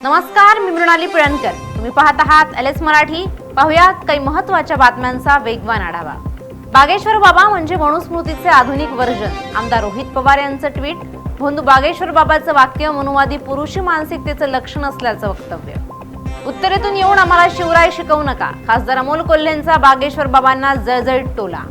नमस्कार, मी मृणाली पिळणकर. तुम्ही पाहत आहात LS मराठी. पाहुयात काही महत्त्वाच्या बातम्यांचा वेगवान आढावा. बागेश्वर बाबा म्हणजे मनुस्मृतीचे आधुनिक वर्जन. आमदार रोहित पवार यांचं ट्विट. भोंदू बागेश्वर बाबाचं वाक्य मनुवादी पुरुषी मानसिकतेचं लक्षण असल्याचं वक्तव्य. उत्तरेतून येऊन आम्हाला शिवराय शिकवू नका. खासदार अमोल कोल्हेंचा बागेश्वर बाबांना जळजळीत टोला.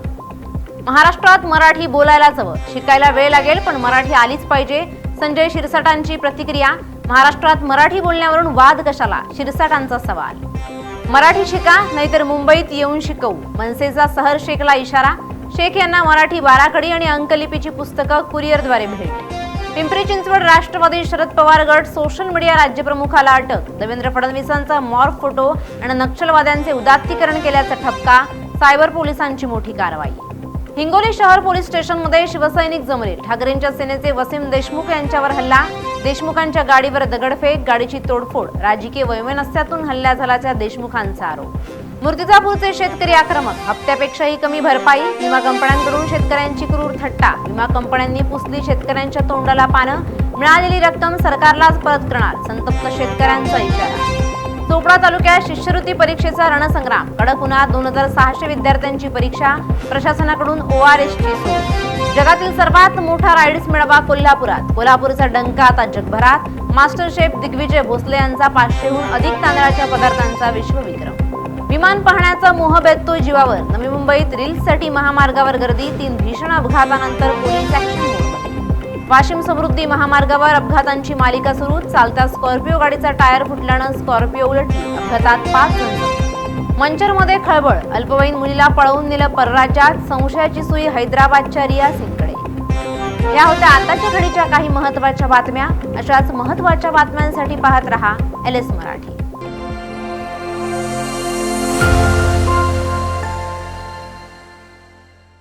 महाराष्ट्रात मराठी बोलायलाच हवं, शिकायला वेळ लागेल पण मराठी आलीच पाहिजे. संजय शिरसाटांची प्रतिक्रिया. महाराष्ट्रात मराठी बोलण्यावरून वाद कशाला, शिरसाटांचा सवाल. मराठी शिका नाहीतर मुंबईत येऊन शिकवू, मनसेचा सहर शेखला इशारा. शेख यांना मराठी बाराखडी आणि अंकलिपीची पुस्तकं कुरिअरद्वारे भेट. पिंपरी चिंचवड राष्ट्रवादी शरद पवार गट सोशल मीडिया राज्यप्रमुखाला अटक. देवेंद्र फडणवीसांचा मॉर्फ फोटो आणि नक्षलवाद्यांचे उदात्तीकरण केल्याचा ठपका. सायबर पोलिसांची मोठी कारवाई. हिंगोली शहर पोलीस स्टेशनमध्ये शिवसैनिक जमले. ठाकरेंच्या सेनेचे वसीम देशमुख यांच्यावर हल्ला. देशमुखांच्या गाडीवर दगडफेक, गाडीची तोडफोड. राजकीय वैमनस्यातून हल्ला झाल्याचा देशमुखांचा आरोप. मूर्तिजापूरचे शेतकरी आक्रमक. हप्त्यापेक्षाही कमी भरपाई. विमा कंपन्यांकडून शेतकऱ्यांची क्रूर थट्टा. विमा कंपन्यांनी पुसली शेतकऱ्यांच्या तोंडाला पानं. मिळालेली रक्कम सरकारलाच परत करणार, संतप्त शेतकऱ्यांचा इशारा. चोपडा तालुक्यात शिष्यवृत्ती परीक्षेचा रणसंग्राम. कडक उन्हात 2600 विद्यार्थ्यांची परीक्षा. प्रशासनाकडून ORSची सोय. जगातील सर्वात मोठा राईड्स मेळावा कोल्हापुरात. कोल्हापूरचा डंका आता जगभरात. मास्टर शेफ दिग्विजय भोसले यांचा 500हून अधिक तांदळाच्या पदार्थांचा विश्वविक्रम. विमान पाहण्याचा मोह बेततोय जीवावर. नवी मुंबईत रील्ससाठी महामार्गावर गर्दी. 3 भीषण अपघातानंतर पोलीस ऍक्शन मोडमध्ये. वाशिम समृद्धी महामार्गावर अपघातांची मालिका सुरू. चालत्या स्कॉर्पिओ गाडीचा टायर फुटल्यानं स्कॉर्पिओ उलटली. अपघातात 5 जण. मंचरमध्ये खळबळ. अल्पवयीन मुलीला पळवून नेलं परराज्यात. संशयाची सुई हैदराबादच्या रिया सिंगकडे. या होत्या आताच्या घडीच्या काही महत्त्वाच्या बातम्या. अशाच महत्त्वाच्या बातम्यांसाठी पाहत रहा LS मराठी.